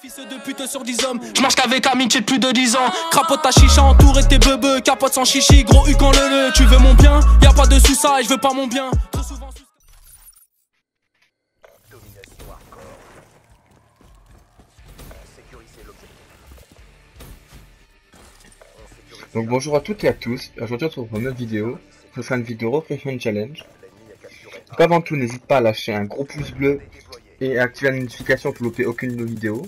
Fils de pute sur 10 hommes, je marche qu'avec amitié de plus de 10 ans. Crapote ta chicha, entouré tes bebeux, capote sans chichi, gros U quand le. Tu veux mon bien, y'a pas de sous ça et je veux pas mon bien. Trop souvent Donc bonjour à toutes et à tous, aujourd'hui on se retrouve pour une nouvelle vidéo, ce sera une vidéo Recruitment Challenge. Donc avant tout n'hésite pas à lâcher un gros pouce bleu et à activer la notification pour louper aucune de nos vidéos.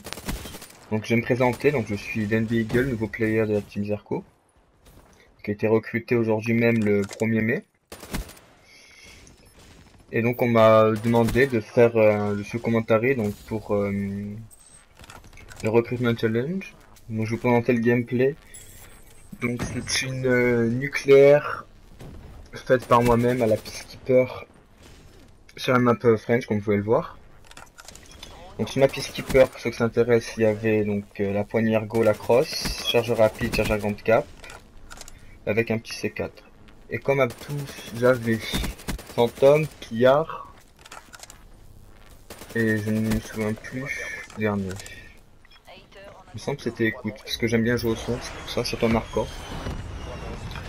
Donc je vais me présenter, donc je suis Denby Eagle, nouveau player de la team Zerko, qui a été recruté aujourd'hui même le 1er mai. Et donc on m'a demandé de faire le commentary donc pour le Recruitment Challenge. Donc je vais vous présenter le gameplay. Donc c'est une nucléaire faite par moi-même à la Peacekeeper sur la map French comme vous pouvez le voir. Donc sur ma Peacekeeper, pour ceux qui s'intéressent, il y avait donc la poignée ergo, la crosse, chargeur rapide, chargeur grande cap, avec un petit C4. Et comme à tous, j'avais Phantom, Pillard, et je ne me souviens plus du dernier. Il me semble que c'était Écoute, parce que j'aime bien jouer au son, c'est pour ça, c'est pas marquant.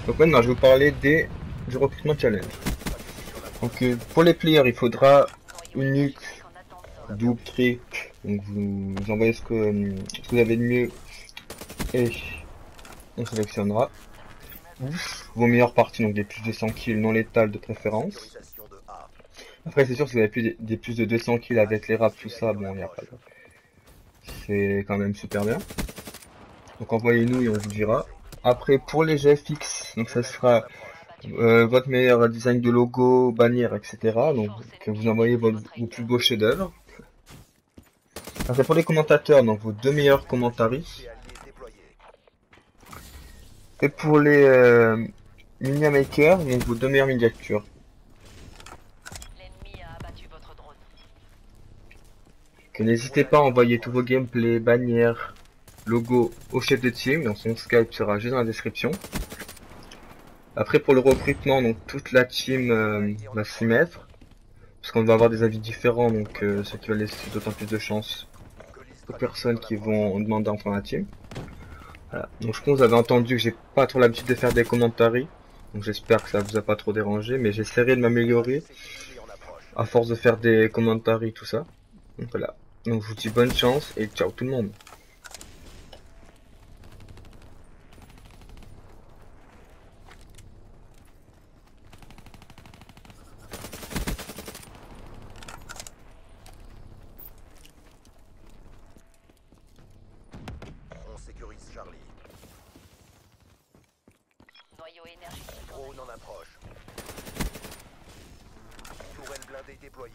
Donc maintenant, je vais vous parler du recrutement challenge. Donc pour les players, il faudra une nuque double trick. Donc vous envoyez ce que vous avez de mieux et on sélectionnera vos meilleures parties, donc des plus de 100 kills non létales de préférence. Après c'est sûr, si vous avez plus des plus de 200 kills avec les raps, tout ça, bon, il n'y a pas de... C'est quand même super bien. Donc envoyez-nous et on vous dira. Après pour les GFX, donc ça sera votre meilleur design de logo, bannière, etc. Donc vous envoyez vos plus beaux chefs-d'œuvre. Après pour les commentateurs, donc vos deux meilleurs commentaries. Et pour les Minia Maker, donc vos deux meilleures miniatures. N'hésitez pas à envoyer tous vos gameplays, bannières, logos au chef de team, donc son Skype sera juste dans la description. Après pour le recrutement, donc toute la team va s'y mettre, parce qu'on va avoir des avis différents, donc ce qui va laisser d'autant plus de chance aux personnes qui vont demander à entrer dans la team. Voilà. Donc je pense que vous avez entendu que j'ai pas trop l'habitude de faire des commentaries, donc j'espère que ça vous a pas trop dérangé, mais j'essaierai de m'améliorer à force de faire des commentaries, tout ça. Donc voilà. Donc je vous dis bonne chance et ciao tout le monde. On sécurise Charlie. Noyau énergétique. Drone en approche. Tourelle blindée déployée.